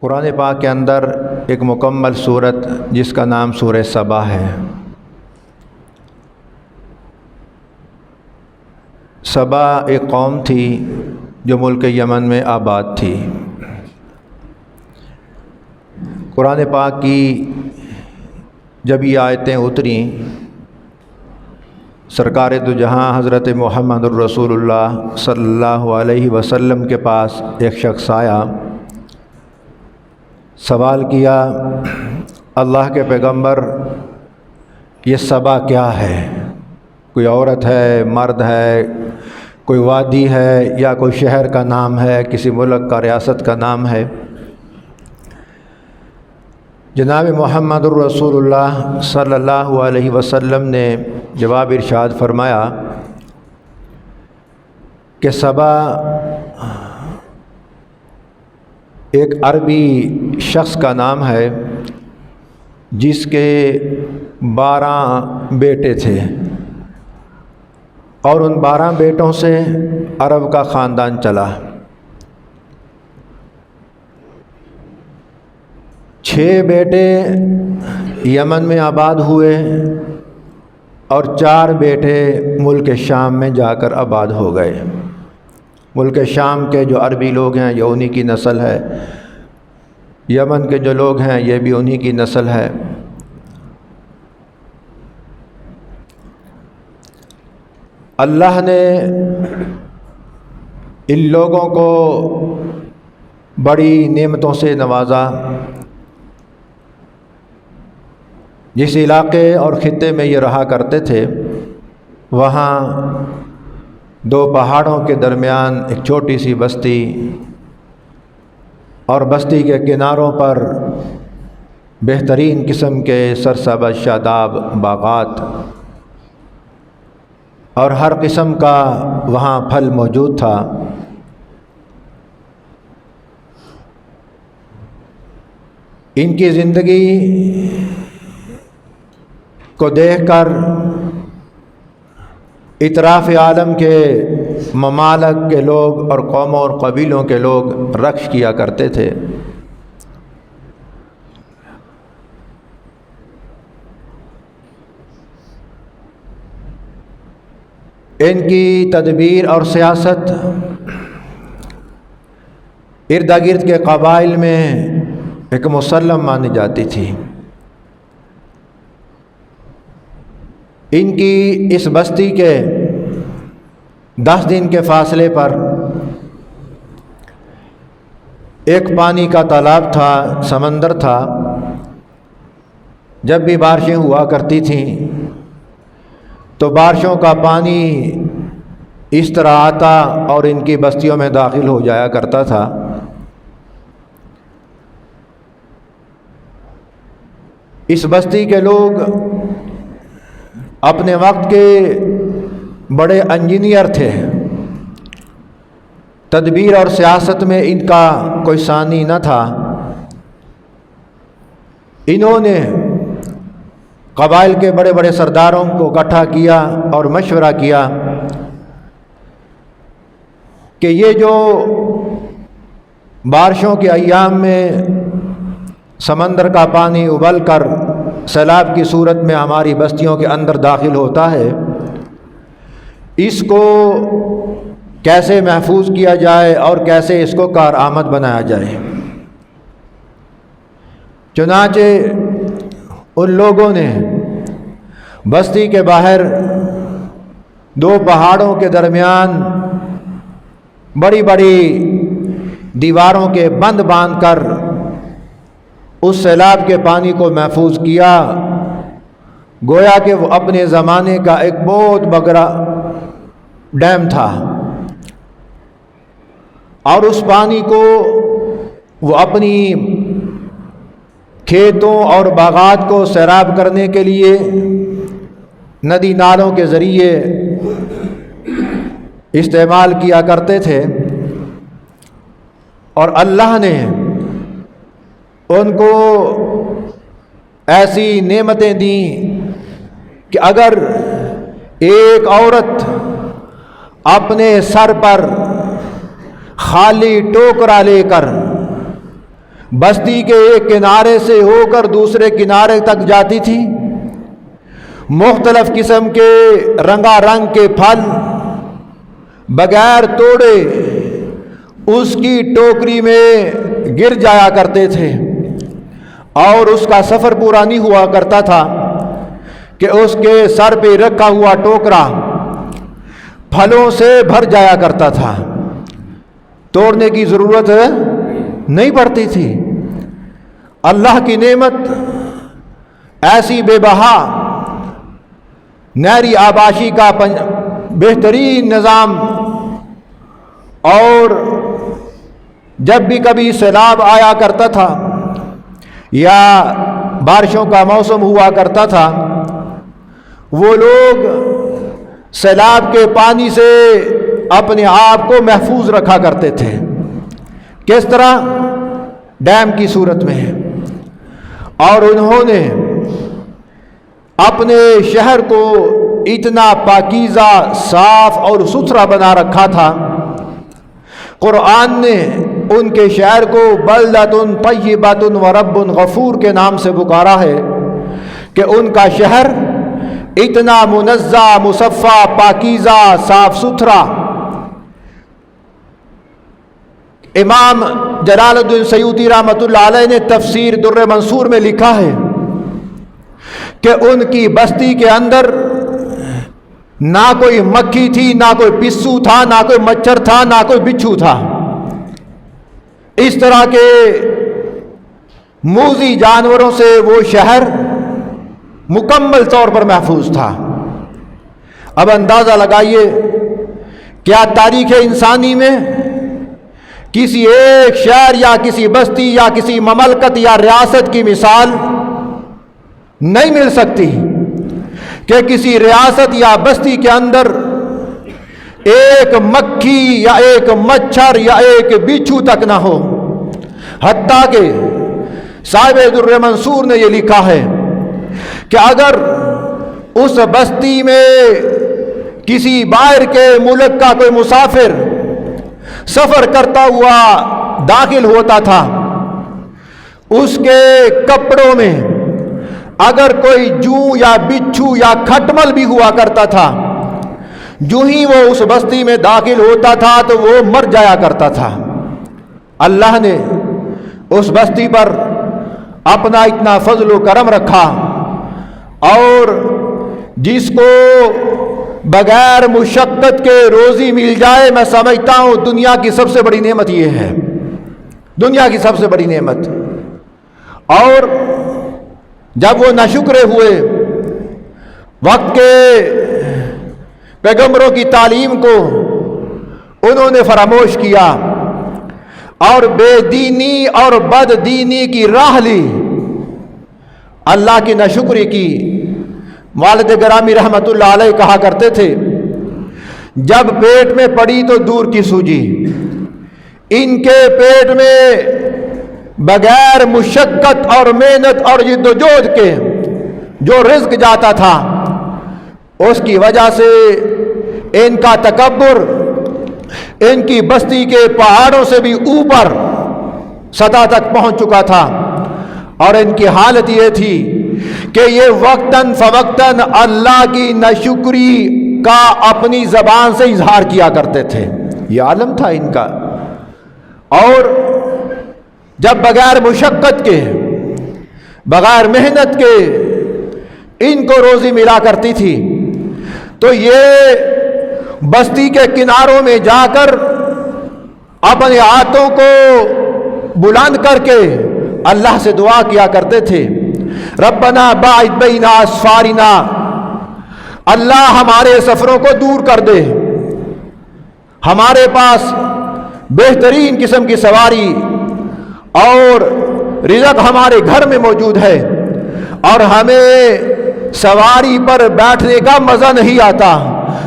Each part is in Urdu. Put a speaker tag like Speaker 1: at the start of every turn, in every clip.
Speaker 1: قرآن پاک کے اندر ایک مکمل سورت جس کا نام سورہ سبا ہے۔ سبا ایک قوم تھی جو ملک یمن میں آباد تھی۔ قرآن پاک کی جب یہ آیتیں اتریں، سرکار دو جہاں حضرت محمد الرسول اللہ صلی اللہ علیہ وسلم کے پاس ایک شخص آیا، سوال کیا، اللہ کے پیغمبر یہ سبا کیا ہے؟ کوئی عورت ہے، مرد ہے، کوئی وادی ہے، یا کوئی شہر کا نام ہے، کسی ملک کا، ریاست کا نام ہے؟ جناب محمد الرسول اللہ صلی اللہ علیہ وسلم نے جواب ارشاد فرمایا کہ سبا ایک عربی شخص کا نام ہے جس کے 12 بیٹے تھے، اور ان 12 بیٹوں سے عرب کا خاندان چلا۔ 6 بیٹے یمن میں آباد ہوئے اور 4 بیٹے ملک شام میں جا کر آباد ہو گئے۔ ملک شام کے جو عربی لوگ ہیں یہ انہی کی نسل ہے، یمن کے جو لوگ ہیں یہ بھی انہی کی نسل ہے۔ اللہ نے ان لوگوں کو بڑی نعمتوں سے نوازا۔ جس علاقے اور خطے میں یہ رہا کرتے تھے، وہاں 2 پہاڑوں کے درمیان ایک چھوٹی سی بستی، اور بستی کے کناروں پر بہترین قسم کے سرسبز شاداب باغات، اور ہر قسم کا وہاں پھل موجود تھا۔ ان کی زندگی کو دیکھ کر اطراف عالم کے ممالک کے لوگ اور قوموں اور قبیلوں کے لوگ رقص کیا کرتے تھے۔ ان کی تدبیر اور سیاست ارد گرد کے قبائل میں ایک مسلم مانی جاتی تھی۔ ان کی اس بستی کے 10 دن کے فاصلے پر ایک پانی کا تالاب تھا، سمندر تھا۔ جب بھی بارشیں ہوا کرتی تھیں تو بارشوں کا پانی اس طرح آتا اور ان کی بستیوں میں داخل ہو جایا کرتا تھا۔ اس بستی کے لوگ اپنے وقت کے بڑے انجینئر تھے، تدبیر اور سیاست میں ان کا کوئی ثانی نہ تھا۔ انہوں نے قبائل کے بڑے بڑے سرداروں کو اکٹھا کیا اور مشورہ کیا کہ یہ جو بارشوں کے ایام میں سمندر کا پانی ابل کر سیلاب کی صورت میں ہماری بستیوں کے اندر داخل ہوتا ہے، اس کو کیسے محفوظ کیا جائے اور کیسے اس کو کارآمد بنایا جائے۔ چنانچہ ان لوگوں نے بستی کے باہر 2 پہاڑوں کے درمیان بڑی بڑی دیواروں کے بند باندھ کر اس سیلاب کے پانی کو محفوظ کیا، گویا کہ وہ اپنے زمانے کا ایک بہت بڑا ڈیم تھا، اور اس پانی کو وہ اپنی کھیتوں اور باغات کو سیراب کرنے کے لیے ندی نالوں کے ذریعے استعمال کیا کرتے تھے، اور اللہ نے ان کو ایسی نعمتیں دیں کہ اگر ایک عورت اپنے سر پر خالی ٹوکرا لے کر بستی کے ایک کنارے سے ہو کر دوسرے کنارے تک جاتی تھی، مختلف قسم کے رنگا رنگ کے پھل بغیر توڑے اس کی ٹوکری میں گر جایا کرتے تھے، اور اس کا سفر پورا نہیں ہوا کرتا تھا کہ اس کے سر پہ رکھا ہوا ٹوکرا پھلوں سے بھر جایا کرتا تھا، توڑنے کی ضرورت نہیں پڑتی تھی۔ اللہ کی نعمت ایسی بے بہا، نہری آباشی کا بہترین نظام، اور جب بھی کبھی سیلاب آیا کرتا تھا یا بارشوں کا موسم ہوا کرتا تھا، وہ لوگ سیلاب کے پانی سے اپنے آپ کو محفوظ رکھا کرتے تھے۔ کس طرح؟ ڈیم کی صورت میں، اور انہوں نے اپنے شہر کو اتنا پاکیزہ، صاف اور ستھرا بنا رکھا تھا، قرآن نے ان کے شہر کو بلدۃ طیبۃ ورب غفور کے نام سے پکارا ہے کہ ان کا شہر اتنا منزہ، مصفہ، پاکیزہ، صاف ستھرا۔ امام جلال الدین سیوطی رحمۃ اللہ علیہ نے تفسیر در منصور میں لکھا ہے کہ ان کی بستی کے اندر نہ کوئی مکھی تھی، نہ کوئی پسو تھا، نہ کوئی مچھر تھا، نہ کوئی بچھو تھا۔ اس طرح کے موذی جانوروں سے وہ شہر مکمل طور پر محفوظ تھا۔ اب اندازہ لگائیے، کیا تاریخ انسانی میں کسی ایک شہر یا کسی بستی یا کسی مملکت یا ریاست کی مثال نہیں مل سکتی کہ کسی ریاست یا بستی کے اندر ایک مکھی یا ایک مچھر یا ایک بچھو تک نہ ہو۔ حتیٰ کہ صاحب در منصور نے یہ لکھا ہے کہ اگر اس بستی میں کسی باہر کے ملک کا کوئی مسافر سفر کرتا ہوا داخل ہوتا تھا، اس کے کپڑوں میں اگر کوئی جو یا بچھو یا کھٹمل بھی ہوا کرتا تھا، جو ہی وہ اس بستی میں داخل ہوتا تھا تو وہ مر جایا کرتا تھا۔ اللہ نے اس بستی پر اپنا اتنا فضل و کرم رکھا، اور جس کو بغیر مشقت کے روزی مل جائے، میں سمجھتا ہوں دنیا کی سب سے بڑی نعمت یہ ہے، دنیا کی سب سے بڑی نعمت۔ اور جب وہ ناشکرے ہوئے، وقت کے پیغمبروں کی تعلیم کو انہوں نے فراموش کیا اور بے دینی اور بد دینی کی راہ لی، اللہ کی ناشکری کی۔ والد گرامی رحمت اللہ علیہ کہا کرتے تھے، جب پیٹ میں پڑی تو دور کی سوجی۔ ان کے پیٹ میں بغیر مشقت اور محنت اور جد و جہد کے جو رزق جاتا تھا، اس کی وجہ سے ان کا تکبر ان کی بستی کے پہاڑوں سے بھی اوپر سطح تک پہنچ چکا تھا، اور ان کی حالت یہ تھی کہ یہ وقتاً فوقتاً اللہ کی ناشکری کا اپنی زبان سے اظہار کیا کرتے تھے۔ یہ عالم تھا ان کا۔ اور جب بغیر مشقت کے، بغیر محنت کے ان کو روزی ملا کرتی تھی، تو یہ بستی کے کناروں میں جا کر اپنے ہاتھوں کو بلند کر کے اللہ سے دعا کیا کرتے تھے، ربنا باعد بین اسفارنا، اللہ ہمارے سفروں کو دور کر دے، ہمارے پاس بہترین قسم کی سواری اور رزق ہمارے گھر میں موجود ہے، اور ہمیں سواری پر بیٹھنے کا مزہ نہیں آتا،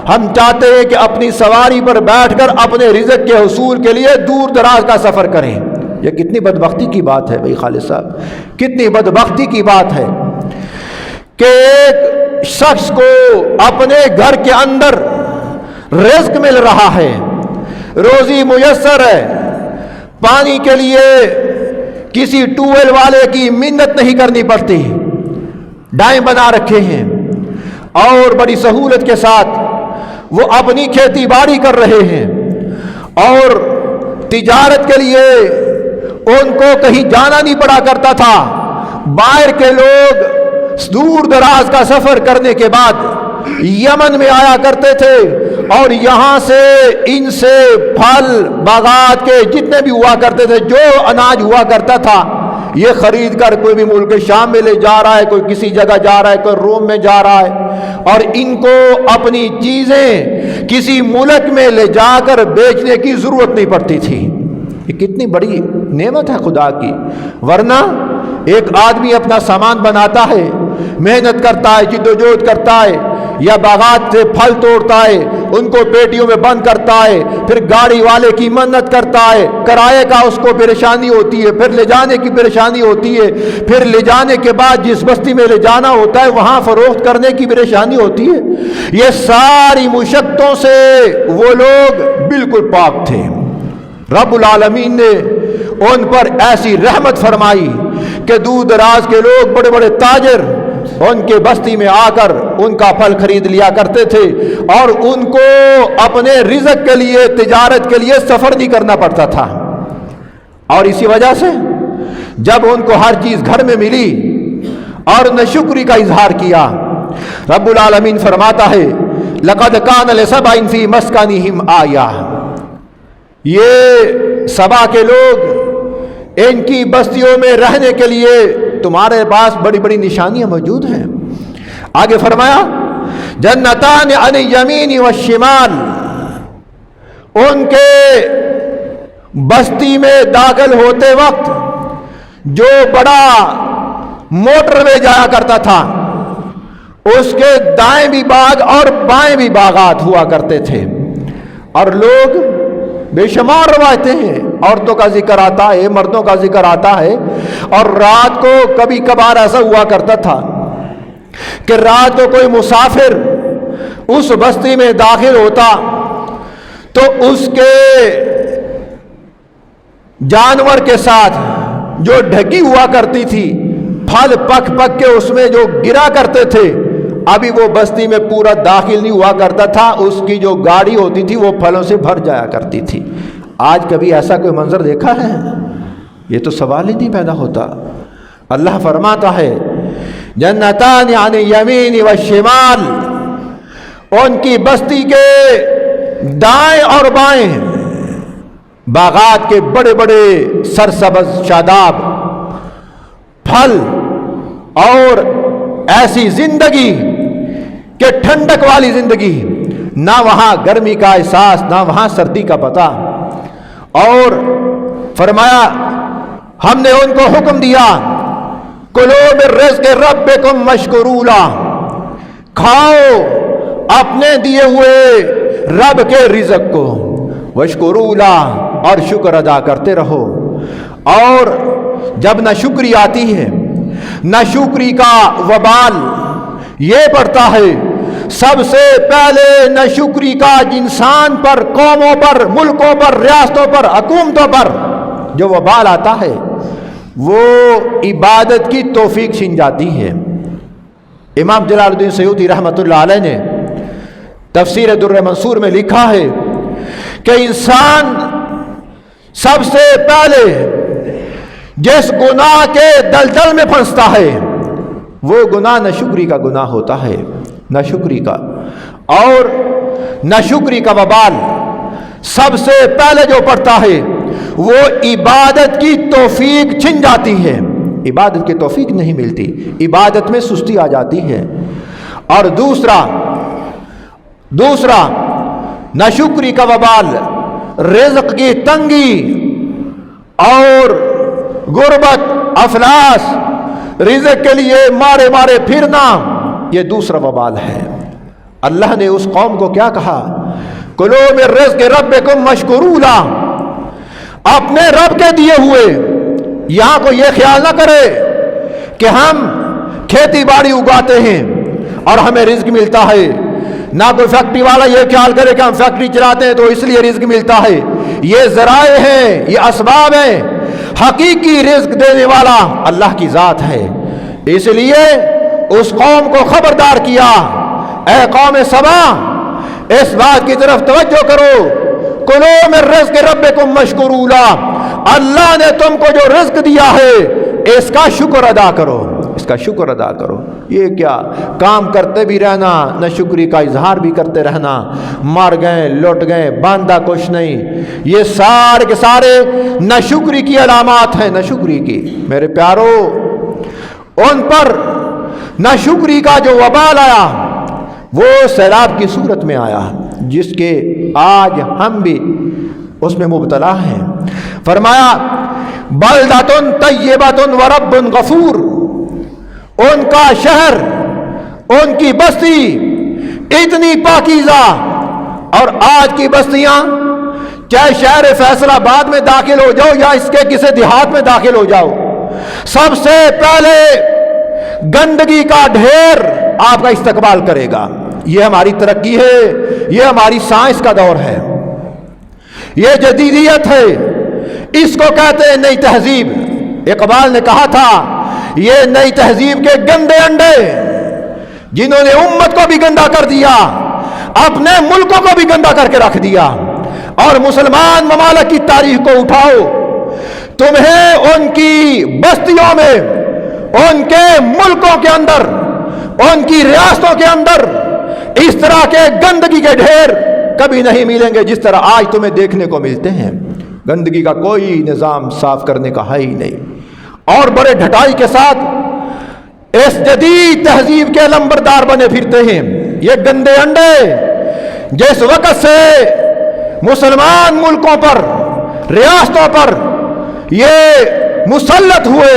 Speaker 1: ہم چاہتے ہیں کہ اپنی سواری پر بیٹھ کر اپنے رزق کے حصول کے لیے دور دراز کا سفر کریں۔ یہ کتنی بدبختی کی بات ہے بھائی خالد صاحب، کتنی بدبختی کی بات ہے کہ ایک شخص کو اپنے گھر کے اندر رزق مل رہا ہے، روزی میسر ہے، پانی کے لیے کسی ٹویل والے کی منت نہیں کرنی پڑتی، ڈائم بنا رکھے ہیں اور بڑی سہولت کے ساتھ وہ اپنی کھیتی باڑی کر رہے ہیں، اور تجارت کے لیے ان کو کہیں جانا نہیں پڑا کرتا تھا۔ باہر کے لوگ دور دراز کا سفر کرنے کے بعد یمن میں آیا کرتے تھے اور یہاں سے ان سے پھل باغات کے جتنے بھی ہوا کرتے تھے، جو اناج ہوا کرتا تھا، یہ خرید کر کوئی بھی ملک شام میں لے جا رہا ہے، کوئی کسی جگہ جا رہا ہے، کوئی روم میں جا رہا ہے، اور ان کو اپنی چیزیں کسی ملک میں لے جا کر بیچنے کی ضرورت نہیں پڑتی تھی۔ یہ کتنی بڑی نعمت ہے خدا کی، ورنہ ایک آدمی اپنا سامان بناتا ہے، محنت کرتا ہے، جد و جہد کرتا ہے، یا باغات سے پھل توڑتا ہے، ان کو پیٹیوں میں بند کرتا ہے، پھر گاڑی والے کی منت کرتا ہے، کرائے کا اس کو پریشانی ہوتی ہے، پھر لے جانے کی پریشانی ہوتی ہے، پھر لے جانے کے بعد جس بستی میں لے جانا ہوتا ہے وہاں فروخت کرنے کی پریشانی ہوتی ہے۔ یہ ساری مشقتوں سے وہ لوگ بالکل پاک تھے۔ رب العالمین نے ان پر ایسی رحمت فرمائی کہ دور دراز کے لوگ، بڑے بڑے تاجر ان کے بستی میں آ کر ان کا پھل خرید لیا کرتے تھے، اور ان کو اپنے رزق کے لیے، تجارت کے لیے سفر نہیں کرنا پڑتا تھا۔ اور اسی وجہ سے جب ان کو ہر چیز گھر میں ملی اور ناشکری کا اظہار کیا، رب العالمین فرماتا ہے لَقَدْ كَانَ لِسَبَإٍ فِي مَسْكَنِهِمْ آیَةٌ، یہ سبا کے لوگ، ان کی بستیوں میں رہنے کے لیے تمہارے پاس بڑی بڑی نشانیاں موجود ہیں۔ آگے فرمایا جنتان عن الیمین والشمال، ان کے بستی میں داخل ہوتے وقت جو بڑا موٹر وے جایا کرتا تھا، اس کے دائیں بھی باغ اور بائیں بھی باغات ہوا کرتے تھے، اور لوگ بے شمار روایتیں ہیں، عورتوں کا ذکر آتا ہے، مردوں کا ذکر آتا ہے، اور رات کو کبھی کبھار ایسا ہوا کرتا تھا کہ رات کو کوئی مسافر اس بستی میں داخل ہوتا تو اس کے جانور کے ساتھ جو ڈھکی ہوا کرتی تھی، پھل پک پک کے اس میں جو گرا کرتے تھے، ابھی وہ بستی میں پورا داخل نہیں ہوا کرتا تھا، اس کی جو گاڑی ہوتی تھی وہ پھلوں سے بھر جایا کرتی تھی۔ آج کبھی ایسا کوئی منظر دیکھا ہے؟ یہ تو سوال ہی نہیں پیدا ہوتا۔ اللہ فرماتا ہے جنتان عن الیمین والشمال، ان کی بستی کے دائیں اور بائیں باغات کے بڑے بڑے سرسبز شاداب پھل، اور ایسی زندگی کہ ٹھنڈک والی زندگی، نہ وہاں گرمی کا احساس، نہ وہاں سردی کا پتہ۔ اور فرمایا ہم نے ان کو حکم دیا کلوا من رزق ربکم واشکروا لہ، کھاؤ اپنے دیے ہوئے رب کے رزق کو، واشکروا لہ، اور شکر ادا کرتے رہو۔ اور جب ناشکری آتی ہے، ناشکری کا وبال یہ پڑتا ہے، سب سے پہلے ناشکری کا انسان پر، قوموں پر، ملکوں پر، ریاستوں پر، حکومتوں پر جو وبال آتا ہے وہ عبادت کی توفیق چھن جاتی ہے۔ امام جلال الدین سیوطی رحمۃ اللہ علیہ نے تفسیر در منصور میں لکھا ہے کہ انسان سب سے پہلے جس گناہ کے دلدل میں پھنستا ہے وہ گناہ ناشکری کا گناہ ہوتا ہے، ناشکری کا۔ اور ناشکری کا وبال سب سے پہلے جو پڑتا ہے وہ عبادت کی توفیق چھن جاتی ہے، عبادت کی توفیق نہیں ملتی، عبادت میں سستی آ جاتی ہے۔ اور دوسرا ناشکری کا وبال رزق کی تنگی اور غربت، افلاس، رزق کے لیے مارے مارے پھرنا، یہ دوسرا وبال ہے۔ اللہ نے اس قوم کو کیا کہا؟ کلو من رزق ربکم مشکورا، اپنے رب کے دیے ہوئے، یہاں کو یہ خیال نہ کرے کہ ہم کھیتی باڑی اگاتے ہیں اور ہمیں رزق ملتا ہے، نہ کوئی فیکٹری والا یہ خیال کرے کہ ہم فیکٹری چلاتے ہیں تو اس لیے رزق ملتا ہے۔ یہ ذرائع ہیں، یہ اسباب ہیں، حقیقی رزق دینے والا اللہ کی ذات ہے۔ اس لیے اس قوم کو خبردار کیا، اے قوم سبا، اس بات کی طرف توجہ کرو، کلو من رزق ربکم مشکورا، اللہ نے تم کو جو رزق دیا ہے اس کا شکر ادا کرو، اس کا شکر ادا کرو۔ یہ کیا کام کرتے بھی رہنا، نہ شکری کا اظہار بھی کرتے رہنا، مر گئے لٹ گئے باندھا کچھ نہیں، یہ سارے کے سارے نہ شکری کی علامات ہیں، نہ شکری کی۔ میرے پیارو، ان پر نہ شکری کا جو وبال آیا وہ سیلاب کی صورت میں آیا، جس کے آج ہم بھی اس میں مبتلا ہیں۔ فرمایا بلدۃ طیبۃ ورب غفور، ان کا شہر، ان کی بستی اتنی پاکیزہ، اور آج کی بستیاں چاہے شہر فیصل آباد میں داخل ہو جاؤ یا اس کے کسی دیہات میں داخل ہو جاؤ، سب سے پہلے گندگی کا ڈھیر آپ کا استقبال کرے گا۔ یہ ہماری ترقی ہے، یہ ہماری سائنس کا دور ہے، یہ جدیدیت ہے، اس کو کہتے ہیں نئی تہذیب۔ اقبال نے کہا تھا یہ نئی تہذیب کے گندے انڈے، جنہوں نے امت کو بھی گندا کر دیا، اپنے ملکوں کو بھی گندا کر کے رکھ دیا۔ اور مسلمان ممالک کی تاریخ کو اٹھاؤ، تمہیں ان کی بستیوں میں، ان کے ملکوں کے اندر، ان کی ریاستوں کے اندر اس طرح کے گندگی کے ڈھیر کبھی نہیں ملیں گے جس طرح آج تمہیں دیکھنے کو ملتے ہیں۔ گندگی کا کوئی نظام صاف کرنے کا ہے ہی نہیں، اور بڑے ڈھٹائی کے ساتھ اس جدید تہذیب کے لمبردار بنے پھرتے ہیں۔ یہ گندے انڈے جس وقت سے مسلمان ملکوں پر، ریاستوں پر یہ مسلط ہوئے،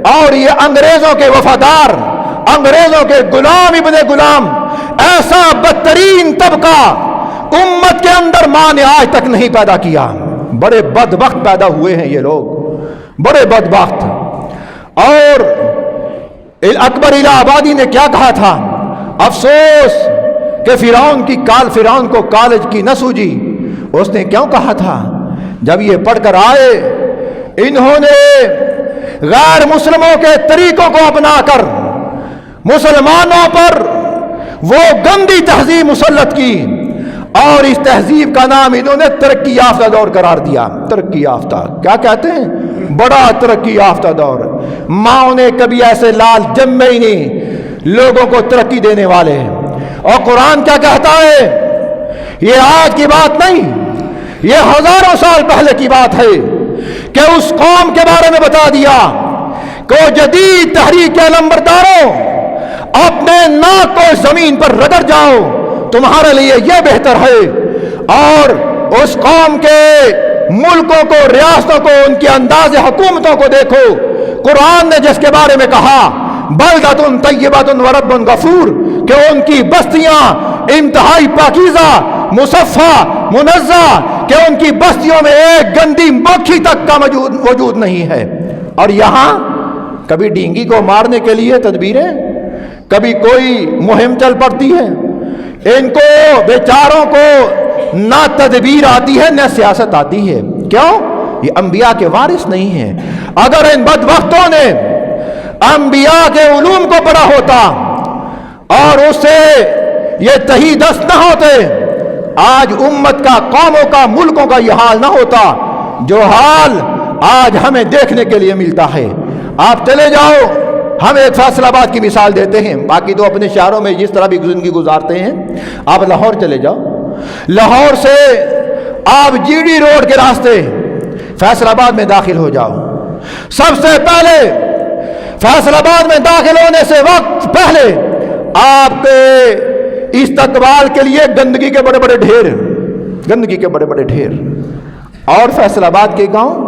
Speaker 1: اور یہ انگریزوں کے وفادار، انگریزوں کے غلام ابن غلام، ایسا بدترین طبقہ امت کے اندر ماں نے آج تک نہیں پیدا کیا۔ بڑے بدبخت پیدا ہوئے ہیں یہ لوگ، بڑے بدبخت۔ اور اکبر الہ آبادی نے کیا کہا تھا؟ افسوس کہ فرعون کو کالج کی نہ سوجی۔ اس نے کیوں کہا تھا؟ جب یہ پڑھ کر آئے، انہوں نے غیر مسلموں کے طریقوں کو اپنا کر مسلمانوں پر وہ گندی تہذیب مسلط کی، اور اس تہذیب کا نام انہوں نے ترقی یافتہ دور قرار دیا۔ ترقی یافتہ کیا کہتے ہیں؟ بڑا ترقی یافتہ دور۔ ماں نے کبھی ایسے لال جمے ہی نہیں لوگوں کو ترقی دینے والے۔ اور قرآن کیا کہتا ہے؟ یہ آج کی بات نہیں، یہ ہزاروں سال پہلے کی بات ہے کہ اس قوم کے بارے میں بتا دیا کہ جدید تحریک کے لمبرداروں، اپنے ناک کو زمین پر رگڑ جاؤ، تمہارے لیے یہ بہتر ہے۔ اور اس قوم کے ملکوں کو، ریاستوں کو، ان کے انداز حکومتوں کو دیکھو۔ قرآن نے جس کے بارے میں کہا بلدۃ طیبۃ ورب غفور، کہ ان کی بستیاں انتہائی پاکیزہ، مصفہ، منزہ، کہ ان کی بستیوں میں ایک گندی مکھی تک کا وجود نہیں ہے۔ اور یہاں کبھی ڈینگی کو مارنے کے لیے تدبیریں، کبھی کوئی مہم چل پڑتی ہے۔ ان کو بیچاروں کو نہ تدبیر آتی ہے نہ سیاست آتی ہے۔ کیوں؟ یہ انبیاء کے وارث نہیں ہیں۔ اگر ان بدبختوں نے انبیاء کے علوم کو پڑھا ہوتا اور اس سے یہ تہی دست نہ ہوتے، آج امت کا، قوموں کا، ملکوں کا یہ حال نہ ہوتا جو حال آج ہمیں دیکھنے کے لیے ملتا ہے۔ آپ چلے جاؤ، ہم ایک فیصل آباد کی مثال دیتے ہیں، باقی تو اپنے شہروں میں جس طرح بھی زندگی گزارتے ہیں۔ آپ لاہور چلے جاؤ، لاہور سے آپ جی ڈی روڈ کے راستے فیصل آباد میں داخل ہو جاؤ، سب سے پہلے فیصل آباد میں داخل ہونے سے وقت پہلے آپ کے استقبال کے لیے گندگی کے بڑے بڑے ڈھیر، گندگی کے بڑے بڑے ڈھیر۔ اور فیصل آباد کے گاؤں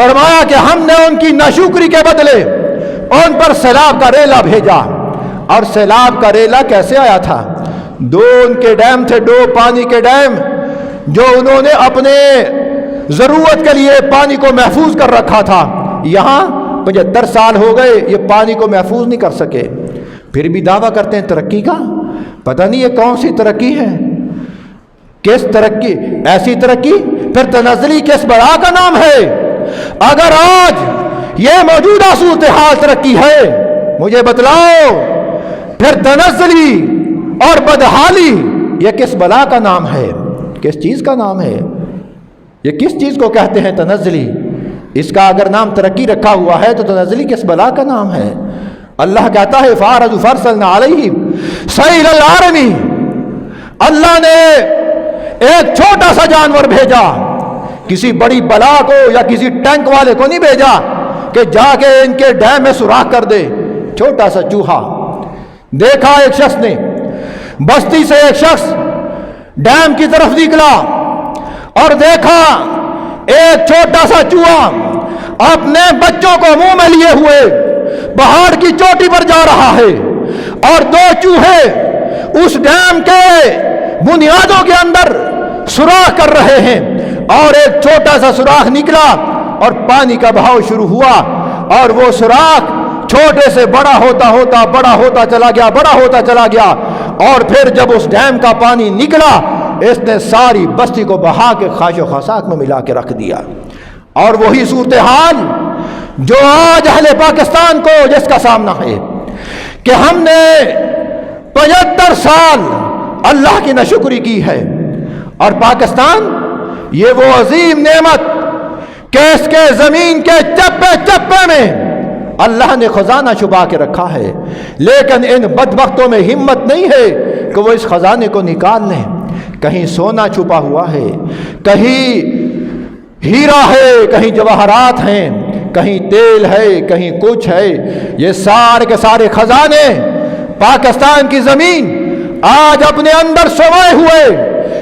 Speaker 1: فرمایا کہ ہم نے ان کی ناشکری کے بدلے ان پر سیلاب کا ریلا بھیجا. اور سیلاب کا ریلا کیسے آیا تھا؟ 2 ان کے ڈیم تھے، 2 پانی کے ڈیم جو انہوں نے اپنے ضرورت کے لیے پانی کو محفوظ کر رکھا تھا. یہاں 75 سال ہو گئے یہ پانی کو محفوظ نہیں کر سکے، پھر بھی دعویٰ کرتے ہیں ترقی کا. پتہ نہیں یہ کون سی ترقی ہے، کس ترقی؟ ایسی ترقی پھر تنزلی کس بلا کا نام ہے؟ اگر آج یہ موجودہ صورتحال ترقی ہے مجھے بتلاؤ پھر تنزلی اور بدحالی یہ کس بلا کا نام ہے؟ کس چیز کا نام ہے؟ یہ کس چیز کو کہتے ہیں تنزلی؟ اس کا اگر نام ترقی رکھا ہوا ہے تو تنزلی کس بلا کا نام ہے؟ اللہ کہتا ہے فَأَعْرَضُوا فَأَرْسَلْنَا عَلَيْهِمْ سَيْلَ الْعَرَمِ. اللہ نے ایک چھوٹا سا جانور بھیجا، کسی بڑی بلا کو یا کسی ٹینک والے کو نہیں بھیجا کہ جا کے ان کے ڈیم میں سوراخ کر دے. چھوٹا سا چوہا دیکھا ایک شخص نے، بستی سے ایک شخص ڈیم کی طرف نکلا اور دیکھا ایک چھوٹا سا چوہا اپنے بچوں کو منہ میں لیے ہوئے پہاڑ کی چوٹی پر جا رہا ہے، اور 2 چوہے اس ڈیم کے بنیادوں کے اندر سوراخ کر رہے ہیں. اور ایک چھوٹا سا سوراخ نکلا اور پانی کا بہاؤ شروع ہوا، اور وہ سوراخ چھوٹے سے بڑا ہوتا ہوتا بڑا ہوتا چلا گیا، بڑا ہوتا چلا گیا. اور پھر جب اس ڈیم کا پانی نکلا اس نے ساری بستی کو بہا کے خاش و خساک میں ملا کے رکھ دیا. اور وہی صورتحال جو آج اہل پاکستان کو جس کا سامنا ہے کہ ہم نے 75 سال اللہ کی ناشکری کی ہے، اور پاکستان یہ وہ عظیم نعمت کہ اس کے زمین کے چپے چپے میں اللہ نے خزانہ چھپا کے رکھا ہے، لیکن ان بدبختوں میں ہمت نہیں ہے کہ وہ اس خزانے کو نکال لیں. کہیں سونا چھپا ہوا ہے، کہیں ہیرا ہے، کہیں جواہرات ہیں، کہیں تیل ہے، کہیں کچھ ہے. یہ سارے کے سارے خزانے پاکستان کی زمین آج اپنے اندر سوئے ہوئے،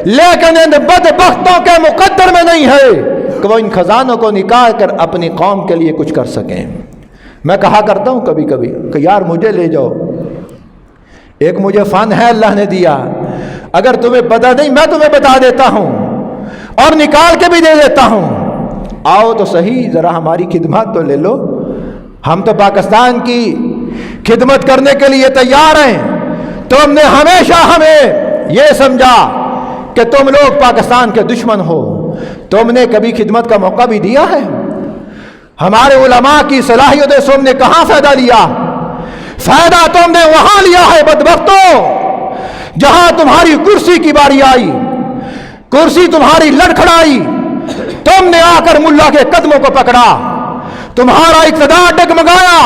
Speaker 1: لیکن ان بدبختوں کے مقدر میں نہیں ہے کہ وہ ان خزانوں کو نکال کر اپنی قوم کے لیے کچھ کر سکیں. میں کہا کرتا ہوں کبھی کبھی کہ یار مجھے لے جاؤ، ایک مجھے فن ہے اللہ نے دیا، اگر تمہیں پتہ نہیں میں تمہیں بتا دیتا ہوں اور نکال کے بھی دے دیتا ہوں. آؤ تو صحیح ذرا ہماری خدمت تو لے لو، ہم تو پاکستان کی خدمت کرنے کے لیے تیار ہیں. تم نے ہمیشہ ہمیں یہ سمجھا کہ تم لوگ پاکستان کے دشمن ہو، تم نے کبھی خدمت کا موقع بھی دیا ہے؟ ہمارے علماء کی صلاحیتیں تم نے کہاں فائدہ لیا؟ فائدہ تم نے وہاں لیا ہے بدبختوں جہاں تمہاری کرسی کی باری آئی، کرسی تمہاری لڑکھڑائی، تم نے آ کر ملا کے قدموں کو پکڑا، تمہارا اقتدار ڈگمگایا،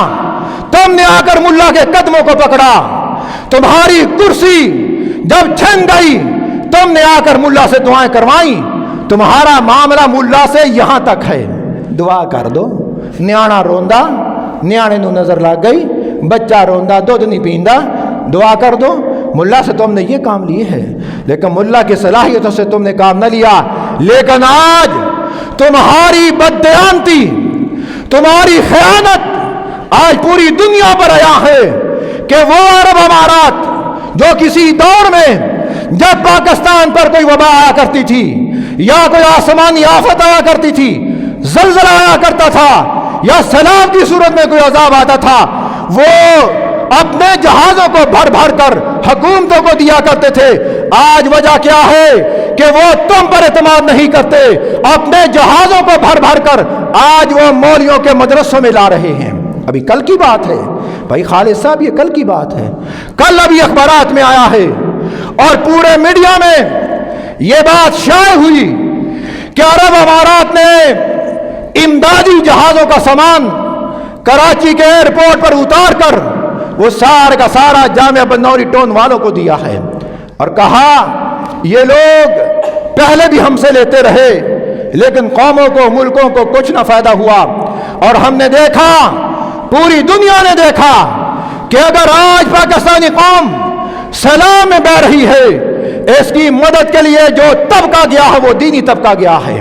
Speaker 1: تم نے آ کر ملا کے قدموں کو پکڑا، تمہاری کرسی جب چھن گئی تم نے آ کر ملا سے دعائیں کروائیں. تمہارا معاملہ ملا سے یہاں تک ہے، دعا کر دو. نیانا روندا نیانے نو نظر لگ گئی، بچہ روندا دودھ نہیں پیندا، دعا کر دو. ملا سے تم نے یہ کام لیے ہے، لیکن ملا کی صلاحیتوں سے تم نے کام نہ لیا. لیکن آج تمہاری بددیانتی، تمہاری خیانت آج پوری دنیا پر آیا ہے کہ وہ عرب امارات جو کسی دور میں جب پاکستان پر کوئی وبا آیا کرتی تھی یا کوئی آسمانی آفت آیا کرتی تھی، زلزلہ آیا کرتا تھا یا سیلاب کی صورت میں کوئی عذاب آتا تھا، وہ اپنے جہازوں کو بھر بھر کر حکومتوں کو دیا کرتے تھے. آج وجہ کیا ہے کہ وہ تم پر اعتماد نہیں کرتے، اپنے جہازوں کو بھر بھر کر آج وہ مولیوں کے مدرسوں میں لا رہے ہیں. ابھی کل کی بات ہے بھائی خالد صاحب، یہ کل کی بات ہے، کل ابھی اخبارات میں آیا ہے اور پورے میڈیا میں یہ بات شائع ہوئی کہ عرب امارات نے امدادی جہازوں کا سامان کراچی کے ایئرپورٹ پر اتار کر وہ سارا کا سارا جامعہ بنوری ٹون والوں کو دیا ہے، اور کہا یہ لوگ پہلے بھی ہم سے لیتے رہے لیکن قوموں کو ملکوں کو کچھ نہ فائدہ ہوا. اور ہم نے دیکھا، پوری دنیا نے دیکھا کہ اگر آج پاکستانی قوم سلام میں بہ رہی ہے، اس کی مدد کے لیے جو طبقہ گیا ہے وہ دینی طبقہ گیا ہے.